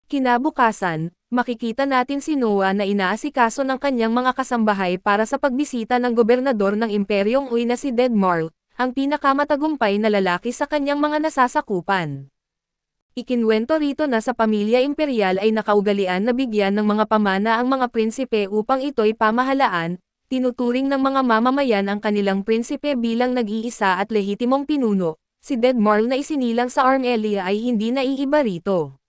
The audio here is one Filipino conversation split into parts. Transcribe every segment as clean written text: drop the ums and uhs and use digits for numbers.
Kinabukasan, makikita natin si Noah na inaasikaso ng kanyang mga kasambahay para sa pagbisita ng gobernador ng Imperyong Uy na si Ded Marl, ang pinakamatagumpay na lalaki sa kanyang mga nasasakupan. Ikinwento rito na sa pamilya imperial ay nakaugalian na bigyan ng mga pamana ang mga prinsipe upang ito'y pamahalaan, tinuturing ng mga mamamayan ang kanilang prinsipe bilang nag-iisa at lehitimong pinuno. Si Ded Marl na isinilang sa Armelia ay hindi naiiba rito.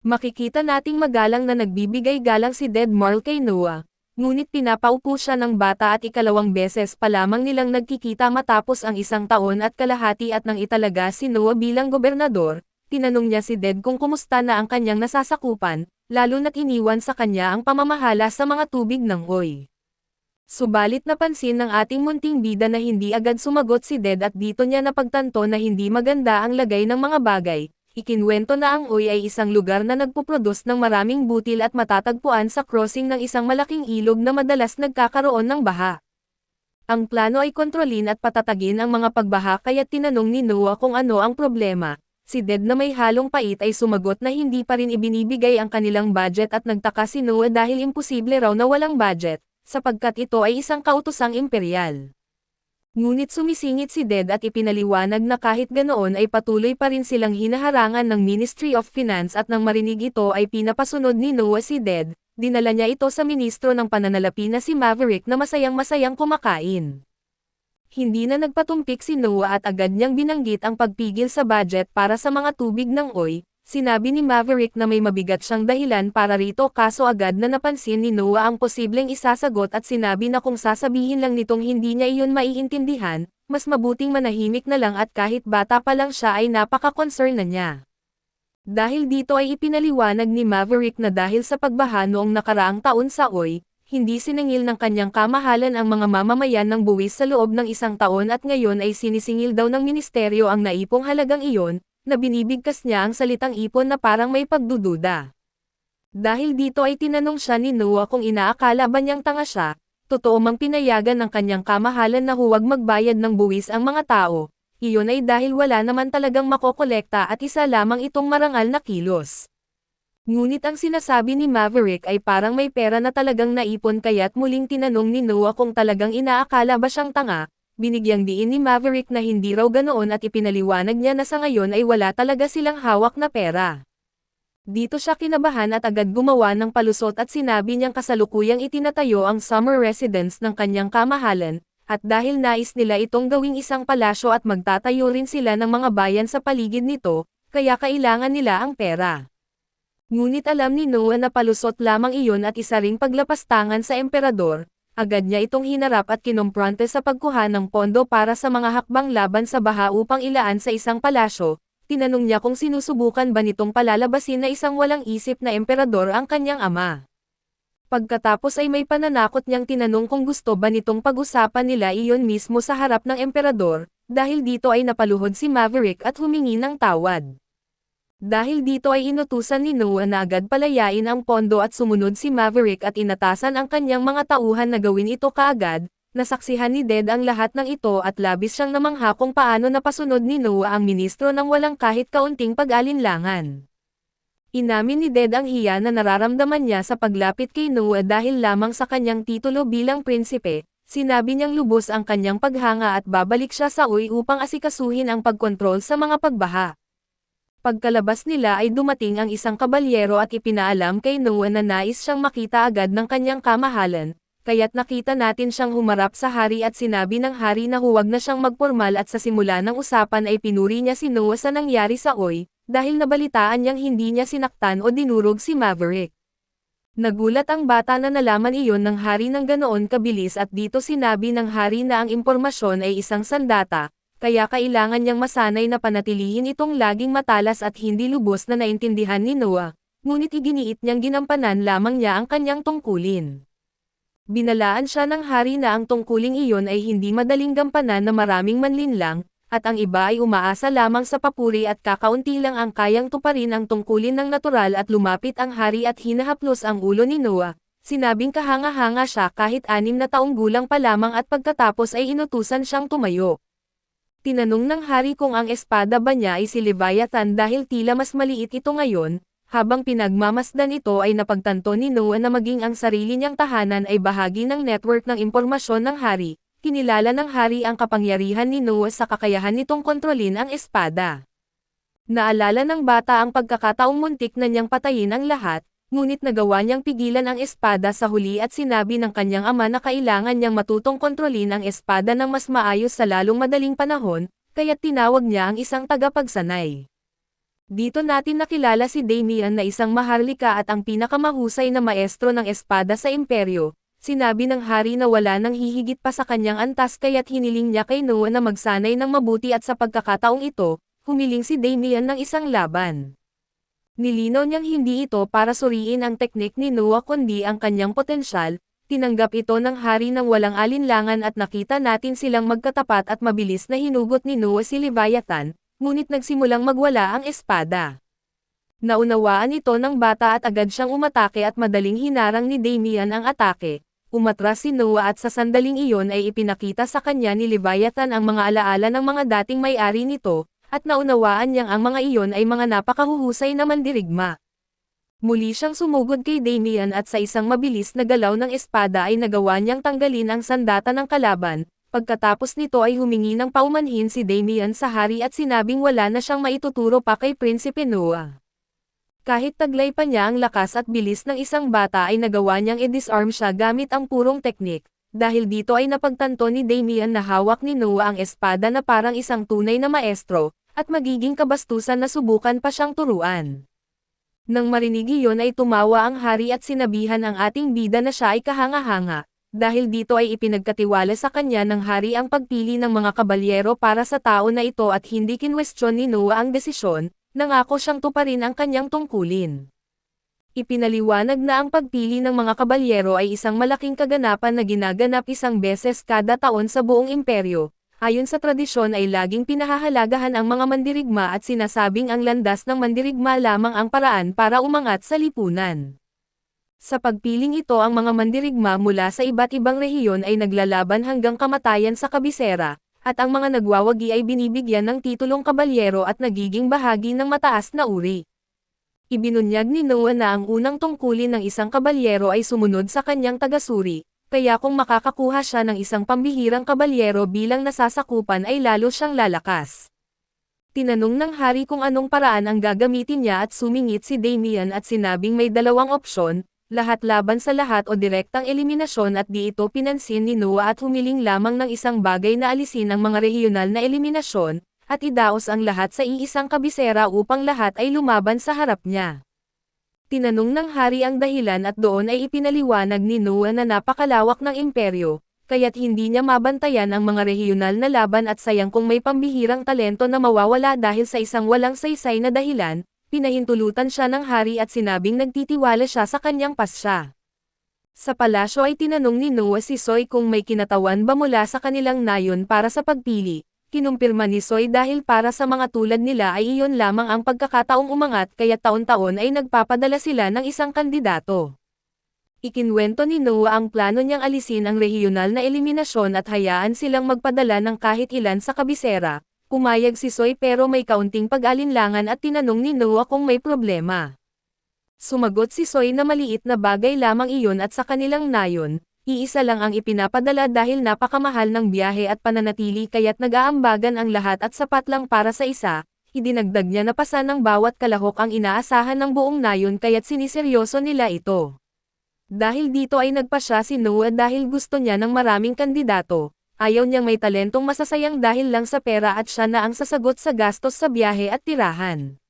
Makikita nating magalang na nagbibigay galang si Ded Marl kay Noah, ngunit pinapaupo siya ng bata at ikalawang beses pa lamang nilang nagkikita matapos ang 1 taon at kalahati at nang italaga si Noah bilang gobernador, tinanong niya si Ded kung kumusta na ang kanyang nasasakupan, lalo na't iniwan sa kanya ang pamamahala sa mga tubig ng Uy. Subalit napansin ng ating munting bida na hindi agad sumagot si Ded at dito niya napagtanto na hindi maganda ang lagay ng mga bagay. Ikinwento na ang Uy ay isang lugar na nagpuproduce ng maraming butil at matatagpuan sa crossing ng isang malaking ilog na madalas nagkakaroon ng baha. Ang plano ay kontrolin at patatagin ang mga pagbaha kaya tinanong ni Noah kung ano ang problema. Si Ded na may halong pait ay sumagot na hindi pa rin ibinibigay ang kanilang budget at nagtaka si Noah dahil imposible raw na walang budget, sapagkat ito ay isang kautosang imperial. Ngunit sumisingit si Ded at ipinaliwanag na kahit ganoon ay patuloy pa rin silang hinaharangan ng Ministry of Finance at nang marinig ito ay pinapasunod ni Noah si Ded, dinala niya ito sa ministro ng pananalapi na si Maverick na masayang-masayang kumakain. Hindi na nagpatumpik si Noah at agad niyang binanggit ang pagpigil sa budget para sa mga tubig ng Uy. Sinabi ni Maverick na may mabigat siyang dahilan para rito kaso agad na napansin ni Noah ang posibleng isasagot at sinabi na kung sasabihin lang nitong hindi niya iyon maiintindihan, mas mabuting manahimik na lang at kahit bata pa lang siya ay napaka-concern na niya. Dahil dito ay ipinaliwanag ni Maverick na dahil sa pagbaha noong nakaraang taon sa Uy, hindi siningil ng kanyang kamahalan ang mga mamamayan ng buwis sa loob ng 1 taon at ngayon ay sinisingil daw ng ministeryo ang naipong halagang iyon, na binibigkas niya ang salitang ipon na parang may pagdududa. Dahil dito ay tinanong siya ni Noah kung inaakala ba niyang tanga siya, totoo mang pinayagan ng kanyang kamahalan na huwag magbayad ng buwis ang mga tao, iyon ay dahil wala naman talagang makokolekta at isa lamang itong marangal na kilos. Ngunit ang sinasabi ni Maverick ay parang may pera na talagang naipon kaya't muling tinanong ni Noah kung talagang inaakala ba siyang tanga. Binigyang diin ni Maverick na hindi raw ganoon at ipinaliwanag niya na sa ngayon ay wala talaga silang hawak na pera. Dito siya kinabahan at agad gumawa ng palusot at sinabi niyang kasalukuyang itinatayo ang summer residence ng kanyang kamahalan, at dahil nais nila itong gawing isang palasyo at magtatayo rin sila ng mga bayan sa paligid nito, kaya kailangan nila ang pera. Ngunit alam ni Noah na palusot lamang iyon at isa ring paglapastangan sa emperador. Agad niya itong hinarap at kinomprante sa pagkuha ng pondo para sa mga hakbang laban sa baha upang ilaan sa isang palasyo. Tinanong niya kung sinusubukan ba nitong palalabasin na isang walang isip na emperador ang kanyang ama. Pagkatapos ay may pananakot niyang tinanong kung gusto ba nitong pag-usapan nila iyon mismo sa harap ng emperador, dahil dito ay napaluhod si Maverick at humingi ng tawad. Dahil dito ay inutusan ni Noah na agad palayain ang pondo at sumunod si Maverick at inatasan ang kanyang mga tauhan na gawin ito kaagad, nasaksihan ni Ded ang lahat ng ito at labis siyang namangha kung paano napasunod ni Noah ang ministro nang walang kahit kaunting pag-alinlangan. Inamin ni Ded ang hiya na nararamdaman niya sa paglapit kay Noah dahil lamang sa kanyang titulo bilang prinsipe, sinabi niyang lubos ang kanyang paghanga at babalik siya sa Uy upang asikasuhin ang pagkontrol sa mga pagbaha. Pagkalabas nila ay dumating ang isang kabalyero at ipinaalam kay Noah na nais siyang makita agad ng kanyang kamahalan, kaya't nakita natin siyang humarap sa hari at sinabi ng hari na huwag na siyang magpormal at sa simula ng usapan ay pinuri niya si Noah sa nangyari sa Uy, dahil nabalitaan niyang hindi niya sinaktan o dinurog si Maverick. Nagulat ang bata na nalaman iyon ng hari ng ganoon kabilis at dito sinabi ng hari na ang impormasyon ay isang sandata, kaya kailangan niyang masanay na panatilihin itong laging matalas at hindi lubos na naintindihan ni Noah, ngunit iginiit niyang ginampanan lamang niya ang kanyang tungkulin. Binalaan siya ng hari na ang tungkuling iyon ay hindi madaling gampanan na maraming manlinlang, at ang iba ay umaasa lamang sa papuri at kakaunti lang ang kayang tuparin ang tungkulin ng natural at lumapit ang hari at hinahaplos ang ulo ni Noah. Sinabing kahanga-hanga siya kahit 6 na taong gulang pa lamang at pagkatapos ay inutusan siyang tumayo. Tinanong ng hari kung ang espada ba niya ay si Leviathan dahil tila mas maliit ito ngayon, Habang pinagmamasdan ito ay napagtanto ni Noah na maging ang sarili niyang tahanan ay bahagi ng network ng impormasyon ng hari. Kinilala ng hari ang kapangyarihan ni Noah sa kakayahan nitong kontrolin ang espada. Naalala ng bata ang pagkakataong muntik na niyang patayin ang lahat, ngunit nagawa niyang pigilan ang espada sa huli at sinabi ng kanyang ama na kailangan niyang matutong kontrolin ang espada ng mas maayos sa lalong madaling panahon, kaya't tinawag niya ang isang tagapagsanay. Dito natin nakilala si Damian na isang maharlika at ang pinakamahusay na maestro ng espada sa imperyo. Sinabi ng hari na wala nang hihigit pa sa kanyang antas kaya't hiniling niya kay Noah na magsanay ng mabuti at sa pagkakataong ito, humiling si Damian ng isang laban. Nilinaw niyang hindi ito para suriin ang teknik ni Noah kundi ang kanyang potensyal. Tinanggap ito ng hari ng walang alinlangan at nakita natin silang magkatapat at mabilis na hinugot ni Noah si Leviathan. Ngunit nagsimulang magwala ang espada. Naunawaan ito ng bata at agad siyang umatake at madaling hinarang ni Damian ang atake. Umatras si Noah at sa sandaling iyon ay ipinakita sa kanya ni Leviathan ang mga alaala ng mga dating may-ari nito, at naunawaan niyang ang mga iyon ay mga napakahuhusay na mandirigma. Muli siyang sumugod kay Damian at sa isang mabilis na galaw ng espada ay nagawa niyang tanggalin ang sandata ng kalaban. Pagkatapos nito ay humingi ng paumanhin si Damian sa hari at sinabing wala na siyang maituturo pa kay Prinsipe Noah. Kahit taglay pa niya ang lakas at bilis ng isang bata ay nagawa niyang i-disarm siya gamit ang purong teknik, dahil dito ay napagtanto ni Damian na hawak ni Noah ang espada na parang isang tunay na maestro, at magiging kabastusan na subukan pa siyang turuan. Nang marinig iyon ay tumawa ang hari at sinabihan ang ating bida na siya ay kahanga-hanga. Dahil dito ay ipinagkatiwala sa kanya ng hari ang pagpili ng mga kabalyero para sa tao na ito at hindi kinwestiyon ni Noah ang desisyon, nangako siyang tuparin ang kanyang tungkulin. Ipinaliwanag na ang pagpili ng mga kabalyero ay isang malaking kaganapan na ginaganap isang beses kada taon sa buong imperyo. Ayon sa tradisyon ay laging pinahahalagahan ang mga mandirigma at sinasabing ang landas ng mandirigma lamang ang paraan para umangat sa lipunan. Sa pagpiling ito ang mga mandirigma mula sa iba't ibang rehiyon ay naglalaban hanggang kamatayan sa kabisera, at ang mga nagwawagi ay binibigyan ng titulong kabalyero at nagiging bahagi ng mataas na uri. Ibinunyag ni Noah na ang unang tungkulin ng isang kabalyero ay sumunod sa kanyang tagasuri, kaya kung makakakuha siya ng isang pambihirang kabalyero bilang nasasakupan ay lalo siyang lalakas. Tinanong ng hari kung anong paraan ang gagamitin niya at sumingit si Damian at sinabing may dalawang opsyon, lahat laban sa lahat o direktang eliminasyon at di ito pinansin ni Noah at humiling lamang ng isang bagay na alisin ang mga rehiyonal na eliminasyon, at idaos ang lahat sa iisang kabisera upang lahat ay lumaban sa harap niya. Tinanong ng hari ang dahilan at doon ay ipinaliwanag ni Noah na napakalawak ng imperyo, kaya't hindi niya mabantayan ang mga rehiyonal na laban at sayang kung may pambihirang talento na mawawala dahil sa isang walang saysay na dahilan. Pinahintulutan siya ng hari at sinabing nagtitiwala siya sa kanyang pasya. Sa palasyo ay tinanong ni Noah si Soy kung may kinatawan ba mula sa kanilang nayon para sa pagpili. Kinumpirma ni Soy dahil para sa mga tulad nila ay iyon lamang ang pagkakataong umangat kaya taon-taon ay nagpapadala sila ng isang kandidato. Ikinwento ni Noah ang plano niyang alisin ang rehiyonal na eliminasyon at hayaan silang magpadala ng kahit ilan sa kabisera. Pumayag si Soy pero may kaunting pag-alinlangan at tinanong ni Noah kung may problema. Sumagot si Soy na maliit na bagay lamang iyon at sa kanilang nayon, iisa lang ang ipinapadala dahil napakamahal ng biyahe at pananatili kaya't nag-aambagan ang lahat at sapat lang para sa isa. Idinagdag niya na pasan ng bawat kalahok ang inaasahan ng buong nayon kaya't siniseryoso nila ito. Dahil dito ay nagpasya si Noah dahil gusto niya ng maraming kandidato. Ayaw niyang may talentong masasayang dahil lang sa pera at siya na ang sasagot sa gastos sa biyahe at tirahan.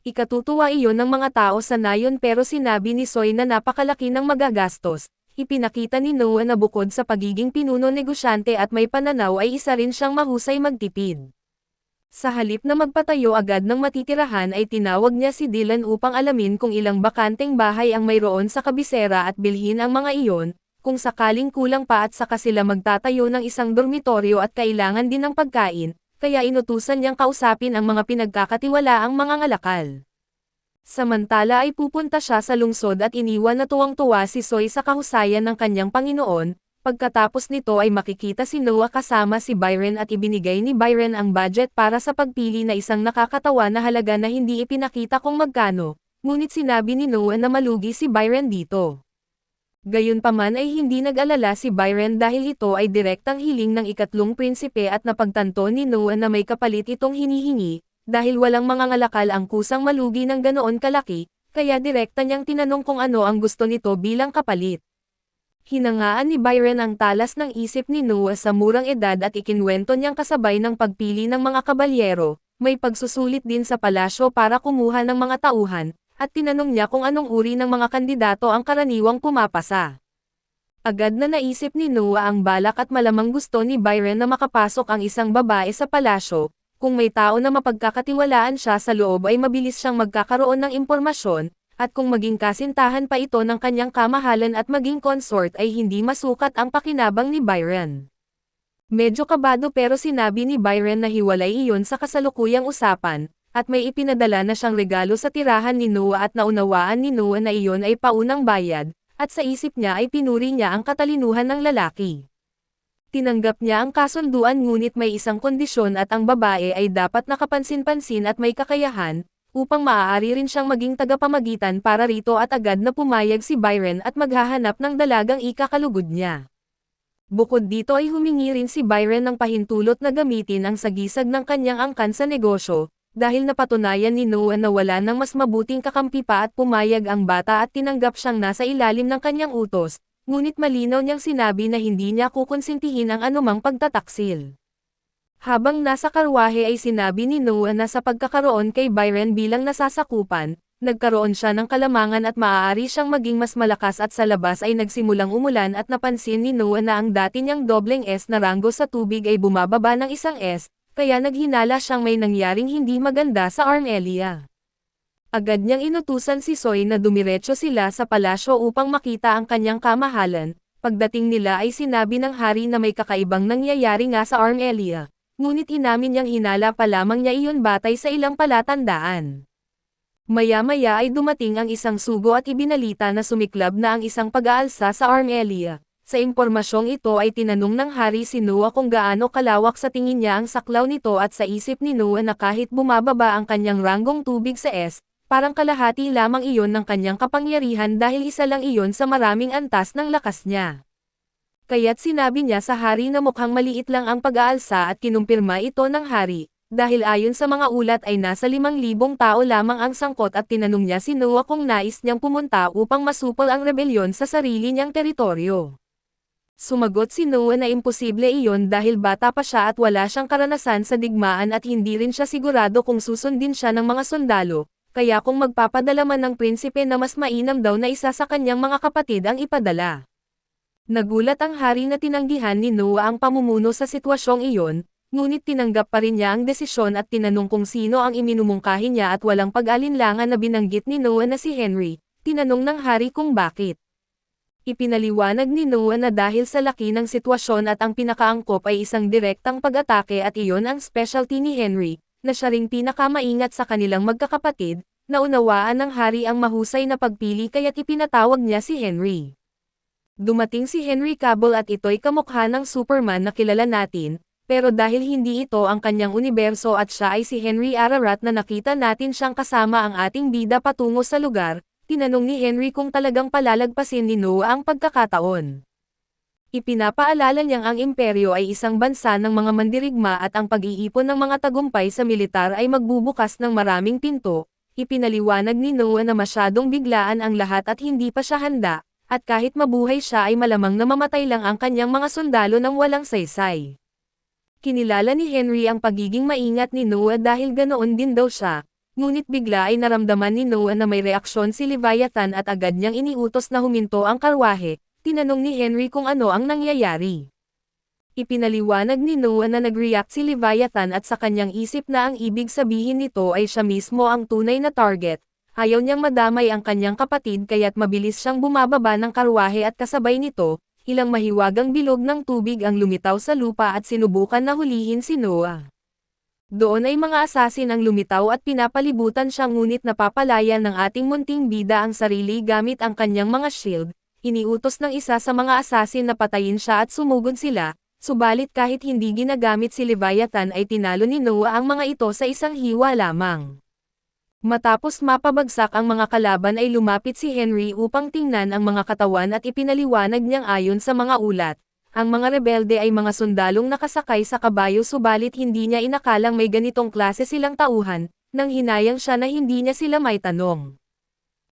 Ikatutuwa iyon ng mga tao sa nayon pero sinabi ni Soy na napakalaki ng magagastos. Ipinakita ni Noah na bukod sa pagiging pinuno negosyante at may pananaw ay isa rin siyang mahusay magtipid. Sa halip na magpatayo agad ng matitirahan ay tinawag niya si Dylan upang alamin kung ilang bakanteng bahay ang mayroon sa kabisera at bilhin ang mga iyon. Kung sakaling kulang pa at saka sila magtatayo ng isang dormitoryo at kailangan din ng pagkain, kaya inutusan niyang kausapin ang mga pinagkakatiwalaang mga ngalakal. Samantala ay pupunta siya sa lungsod at iniwan na tuwang-tuwa si Soy sa kahusayan ng kanyang Panginoon. Pagkatapos nito ay makikita si Noah kasama si Byron at ibinigay ni Byron ang budget para sa pagpili na isang nakakatawa na halaga na hindi ipinakita kung magkano. ngunit sinabi ni Noah na malugi si Byron dito. Gayunpaman ay hindi nag-alala si Byron dahil ito ay direktang hiling ng ikatlong prinsipe at napagtanto ni Noah na may kapalit itong hinihingi, dahil walang mangangalakal ang kusang malugi ng ganoon kalaki, kaya direkta niyang tinanong kung ano ang gusto nito bilang kapalit. Hinangaan ni Byron ang talas ng isip ni Noah sa murang edad at ikinwento niyang kasabay ng pagpili ng mga kabalyero, may pagsusulit din sa palasyo para kumuha ng mga tauhan, at tinanong niya kung anong uri ng mga kandidato ang karaniwang pumapasa. Agad na naisip ni Noah ang balak at malamang gusto ni Byron na makapasok ang isang babae sa palasyo, kung may tao na mapagkakatiwalaan siya sa loob ay mabilis siyang magkakaroon ng impormasyon, at kung maging kasintahan pa ito ng kanyang kamahalan at maging consort ay hindi masukat ang pakinabang ni Byron. Medyo kabado pero sinabi ni Byron na hiwalay iyon sa kasalukuyang usapan, at may ipinadala na siyang regalo sa tirahan ni Noah at naunawaan ni Noah na iyon ay paunang bayad, at sa isip niya ay pinuri niya ang katalinuhan ng lalaki. Tinanggap niya ang kasunduan ngunit may isang kondisyon at ang babae ay dapat nakapansin-pansin at may kakayahan, upang maaari rin siyang maging tagapamagitan para rito at agad na pumayag si Byron at maghahanap ng dalagang ikakalugod niya. Bukod dito ay humingi rin si Byron ng pahintulot na gamitin ang sagisag ng kanyang angkan sa negosyo, dahil napatunayan ni Noah na wala nang mas mabuting kakampi pa at pumayag ang bata at tinanggap siyang nasa ilalim ng kanyang utos, ngunit malinaw niyang sinabi na hindi niya kukonsintihin ang anumang pagtataksil. Habang nasa karwahe ay sinabi ni Noah na sa pagkakaroon kay Byron bilang nasasakupan, nagkaroon siya ng kalamangan at maaari siyang maging mas malakas at sa labas ay nagsimulang umulan at napansin ni Noah na ang dati niyang dobleng S na ranggo sa tubig ay bumababa ng isang S, kaya naghinala siyang may nangyaring hindi maganda sa Armelia. Agad niyang inutusan si Soy na dumiretso sila sa palasyo upang makita ang kanyang kamahalan. Pagdating nila ay sinabi ng hari na may kakaibang nangyayari nga sa Armelia, ngunit inamin niyang hinala pa lamang niya iyon batay sa ilang palatandaan. Maya-maya ay dumating ang isang sugo at ibinalita na sumiklab na ang isang pag-aalsa sa Armelia. Sa impormasyong ito ay tinanong ng hari si Noah kung gaano kalawak sa tingin niya ang saklaw nito at sa isip ni Noah na kahit bumababa ang kanyang ranggong tubig sa S, parang kalahati lamang iyon ng kanyang kapangyarihan dahil isa lang iyon sa maraming antas ng lakas niya. Kaya't sinabi niya sa hari na mukhang maliit lang ang pag-aalsa at kinumpirma ito ng hari, dahil ayon sa mga ulat ay nasa 5,000 tao lamang ang sangkot at tinanong niya si Noah kung nais niyang pumunta upang masupol ang rebelyon sa sarili niyang teritoryo. Sumagot si Noah na imposible iyon dahil bata pa siya at wala siyang karanasan sa digmaan at hindi rin siya sigurado kung susundin siya ng mga sundalo, kaya kung magpapadala man ng prinsipe na mas mainam daw na isa sa kanyang mga kapatid ang ipadala. Nagulat ang hari na tinanggihan ni Noah ang pamumuno sa sitwasyong iyon, ngunit tinanggap pa rin niya ang desisyon at tinanong kung sino ang iminumungkahi niya at walang pag-alinlangan na binanggit ni Noah na si Henry. Tinanong ng hari kung bakit. Ipinaliwanag ni Noah na dahil sa laki ng sitwasyon at ang pinakaangkop ay isang direktang pag-atake at iyon ang specialty ni Henry, na siya ring pinakamaingat sa kanilang magkakapatid, naunawaan ng hari ang mahusay na pagpili kaya't ipinatawag niya si Henry. Dumating si Henry Cavill at ito'y kamukha ng Superman na kilala natin, pero dahil hindi ito ang kanyang universo at siya ay si Henry Ararat na nakita natin siyang kasama ang ating bida patungo sa lugar, tinanong ni Henry kung talagang palalagpasin ni Noah ang pagkakataon. Ipinapaalala niyang ang imperyo ay isang bansa ng mga mandirigma at ang pag-iipon ng mga tagumpay sa militar ay magbubukas ng maraming pinto. Ipinaliwanag ni Noah na masyadong biglaan ang lahat at hindi pa siya handa, at kahit mabuhay siya ay malamang na mamatay lang ang kanyang mga sundalo ng walang saysay. Kinilala ni Henry ang pagiging maingat ni Noah dahil ganoon din daw siya. Ngunit bigla ay naramdaman ni Noah na may reaksyon si Leviathan at agad niyang iniutos na huminto ang karwahe. Tinanong ni Henry kung ano ang nangyayari. Ipinaliwanag ni Noah na nag-react si Leviathan at sa kanyang isip na ang ibig sabihin nito ay siya mismo ang tunay na target. Ayaw niyang madamay ang kanyang kapatid kaya't mabilis siyang bumababa ng karwahe at kasabay nito, ilang mahiwagang bilog ng tubig ang lumitaw sa lupa at sinubukan na hulihin si Noah. Doon ay mga asasin ang lumitaw at pinapalibutan siya ngunit napapalayan ng ating munting bida ang sarili gamit ang kanyang mga shield. Iniutos ng isa sa mga asasin na patayin siya at sumugod sila, subalit kahit hindi ginagamit si Leviathan ay tinalo ni Noah ang mga ito sa isang hiwa lamang. Matapos mapabagsak ang mga kalaban ay lumapit si Henry upang tingnan ang mga katawan at ipinaliwanag niyang ayon sa mga ulat. Ang mga rebelde ay mga sundalong nakasakay sa kabayo subalit hindi niya inakalang may ganitong klase silang tauhan, nang hinayang siya na hindi niya sila may tanong.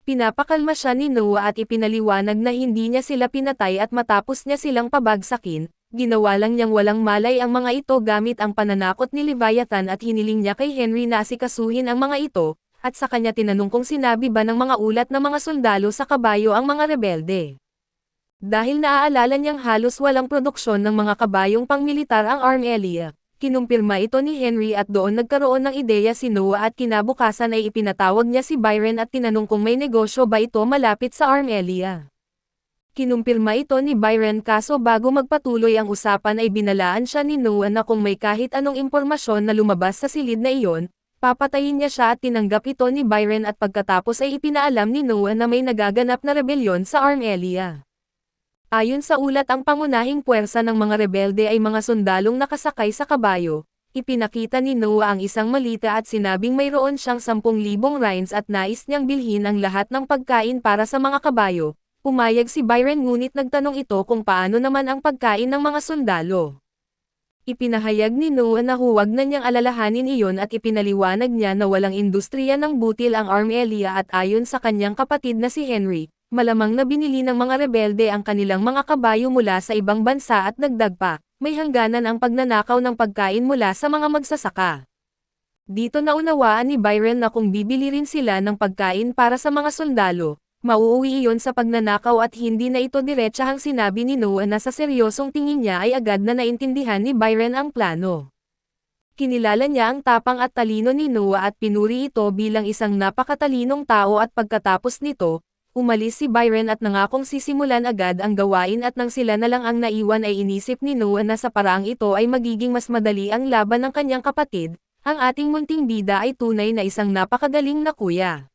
Pinapakalma siya ni Noah at ipinaliwanag na hindi niya sila pinatay at matapos niya silang pabagsakin, ginawa lang niyang walang malay ang mga ito gamit ang pananakot ni Leviathan at hiniling niya kay Henry na asikasuhin ang mga ito, at sa kanya tinanong kung sinabi ba ng mga ulat na mga sundalo sa kabayo ang mga rebelde. Dahil naaalala niyang halos walang produksyon ng mga kabayong pangmilitar ang Armelia, kinumpirma ito ni Henry at doon nagkaroon ng ideya si Noah at kinabukasan ay ipinatawag niya si Byron at tinanong kung may negosyo ba ito malapit sa Armelia. Kinumpirma ito ni Byron kaso bago magpatuloy ang usapan ay binalaan siya ni Noah na kung may kahit anong impormasyon na lumabas sa silid na iyon, papatayin niya siya at tinanggap ito ni Byron at pagkatapos ay ipinaalam ni Noah na may nagaganap na rebelyon sa Armelia. Ayon sa ulat ang pangunahing puwersa ng mga rebelde ay mga sundalong nakasakay sa kabayo. Ipinakita ni Noah ang isang malita at sinabing mayroon siyang 10,000 reins at nais niyang bilhin ang lahat ng pagkain para sa mga kabayo. Pumayag si Byron ngunit nagtanong ito kung paano naman ang pagkain ng mga sundalo. Ipinahayag ni Noah na huwag na niyang alalahanin iyon at ipinaliwanag niya na walang industriya ng butil ang Armelia at ayon sa kanyang kapatid na si Henry, malamang na binili ng mga rebelde ang kanilang mga kabayo mula sa ibang bansa at dagdag pa, may hangganan ang pagnanakaw ng pagkain mula sa mga magsasaka. Dito naunawaan ni Byron na kung bibili rin sila ng pagkain para sa mga sundalo, mauuwi iyon sa pagnanakaw at hindi na ito diretsahang sinabi ni Noah na sa seryosong tingin niya ay agad na naintindihan ni Byron ang plano. Kinilala niya ang tapang at talino ni Noah at pinuri ito bilang isang napakatalinong tao at pagkatapos nito, umalis si Byron at nangakong sisimulan agad ang gawain at nang sila na lang ang naiwan ay inisip ni Noah na sa paraang ito ay magiging mas madali ang laban ng kanyang kapatid, ang ating munting bida ay tunay na isang napakagaling na kuya.